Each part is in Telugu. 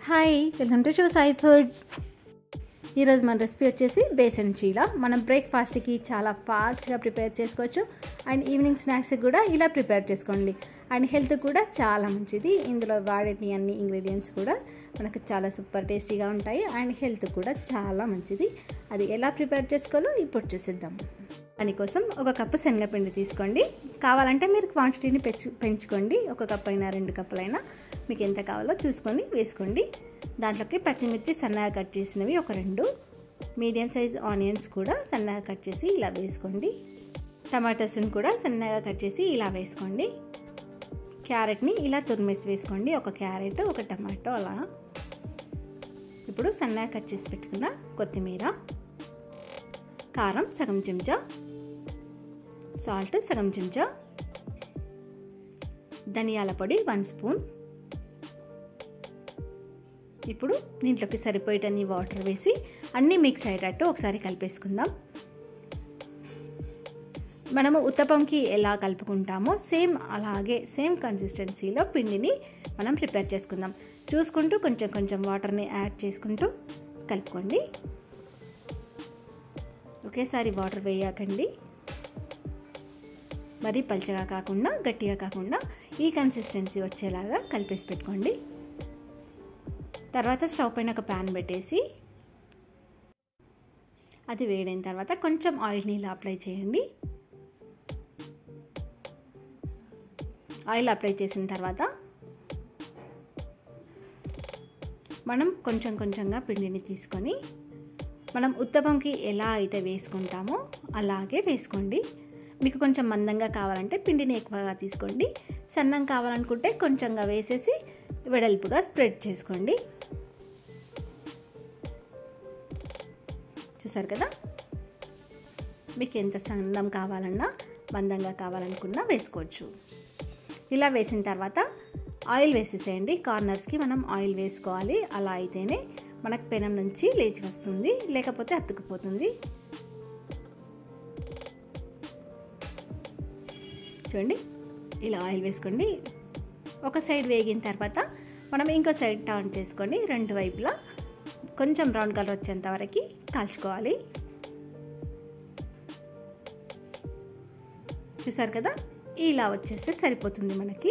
Hi, welcome to show Sai food. ఈరోజు మన రెసిపీ వచ్చేసి బేసన్ చీల. మనం బ్రేక్ఫాస్ట్కి చాలా ఫాస్ట్గా ప్రిపేర్ చేసుకోవచ్చు అండ్ ఈవినింగ్ స్నాక్స్కి కూడా ఇలా ప్రిపేర్ చేసుకోండి. అండ్ హెల్త్ కూడా చాలా మంచిది. ఇందులో వాడేటి అన్ని ఇంగ్రీడియంట్స్ కూడా మనకు చాలా సూపర్ టేస్టీగా ఉంటాయి అండ్ హెల్త్ కూడా చాలా మంచిది. అది ఎలా ప్రిపేర్ చేసుకోవాలో ఇప్పుడు చూసిద్దాం. దానికోసం ఒక కప్పు శనగపిండి తీసుకోండి. కావాలంటే మీరు క్వాంటిటీని పెంచుకోండి. ఒక కప్ అయినా 2 కప్పులైనా మీకు ఎంత కావాలో చూసుకొని వేసుకోండి. దాంట్లోకి పచ్చిమిర్చి సన్నగా కట్ చేసినవి ఒక 2, మీడియం సైజ్ ఆనియన్స్ కూడా సన్నగా కట్ చేసి ఇలా వేసుకోండి. టమాటోస్ని కూడా సన్నగా కట్ చేసి ఇలా వేసుకోండి. క్యారెట్ని ఇలా తురిమేసి వేసుకోండి. ఒక క్యారెట్, ఒక టమాటో అలా. ఇప్పుడు సన్నగా కట్ చేసి పెట్టుకున్న కొత్తిమీర, కారం సగం చెంచా, సాల్ట్ సగం చెంచా, ధనియాల పొడి 1 స్పూన్. ఇప్పుడు దీంట్లోకి సరిపోయేటన్ని వాటర్ వేసి అన్నీ మిక్స్ అయ్యేటట్టు ఒకసారి కలిపేసుకుందాం. మనము ఉత్తపంకి ఎలా కలుపుకుంటామో సేమ్ కన్సిస్టెన్సీలో పిండిని మనం ప్రిపేర్ చేసుకుందాం. చూసుకుంటూ కొంచెం కొంచెం వాటర్ని యాడ్ చేసుకుంటూ కలుపుకోండి. ఒకేసారి వాటర్ వేయకండి. మరీ పల్చగా కాకుండా గట్టిగా కాకుండా ఈ కన్సిస్టెన్సీ వచ్చేలాగా కలిపేసి పెట్టుకోండి. తర్వాత స్టవ్ పైన ఒక ప్యాన్ పెట్టేసి అది వేడైన తర్వాత కొంచెం ఆయిల్ని ఇలా అప్లై చేయండి. ఆయిల్ అప్లై చేసిన తర్వాత మనం కొంచెం కొంచెంగా పిండిని తీసుకొని మనం ఉత్తపంకి ఎలా అయితే వేసుకుంటామో అలాగే వేసుకోండి. మీకు కొంచెం మందంగా కావాలంటే పిండిని ఎక్కువగా తీసుకోండి. సన్నం కావాలనుకుంటే కొంచెంగా వేసేసి వెడల్పుగా స్ప్రెడ్ చేసుకోండి. చూసారు కదా, మీకు ఎంత సన్నం కావాలన్నా మందంగా కావాలనుకున్నా వేసుకోవచ్చు. ఇలా వేసిన తర్వాత ఆయిల్ వేసేసేయండి. కార్నర్స్కి మనం ఆయిల్ వేసుకోవాలి. అలా అయితేనే మనకు పెనం నుంచి లేచి వస్తుంది, లేకపోతే అతుక్కుపోతుంది. చూడండి, ఇలా ఆయిల్ వేసుకోండి. ఒక సైడ్ వేగిన తర్వాత మనం ఇంకో సైడ్ టర్న్ చేసుకొని 2 వైపులా కొంచెం బ్రౌన్ కలర్ వచ్చేంత వరకు కాల్చుకోవాలి. చూసారు కదా, ఇలా వచ్చేస్తే సరిపోతుంది. మనకి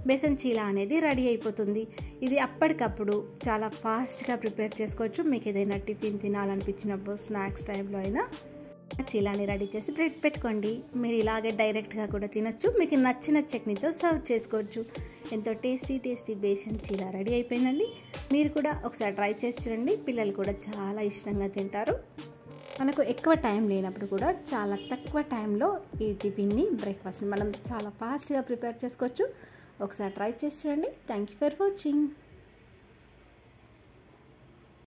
బేసన్ చీల అనేది రెడీ అయిపోతుంది. ఇది అప్పటికప్పుడు చాలా ఫాస్ట్గా ప్రిపేర్ చేసుకోవచ్చు. మీకు ఏదైనా టిఫిన్ తినాలనిపించినప్పుడు స్నాక్స్ టైంలో అయినా చీలాని రెడీ చేసి బ్రెడ్ పెట్టుకోండి. మీరు ఇలాగే డైరెక్ట్గా కూడా తినొచ్చు. మీకు నచ్చిన చట్నీతో సర్వ్ చేసుకోవచ్చు. ఎంతో టేస్టీ బేసన్ చీల రెడీ అయిపోయిందండి. మీరు కూడా ఒకసారి ట్రై చేసి చూడండి. పిల్లలు కూడా చాలా ఇష్టంగా తింటారు. మనకు ఎక్కువ టైం లేనప్పుడు కూడా చాలా తక్కువ టైంలో ఈ టిఫిన్ని బ్రేక్ఫాస్ట్ని మనం చాలా ఫాస్ట్గా ప్రిపేర్ చేసుకోవచ్చు. ఒకసారి ట్రై చేసి చూడండి. Thank you for watching.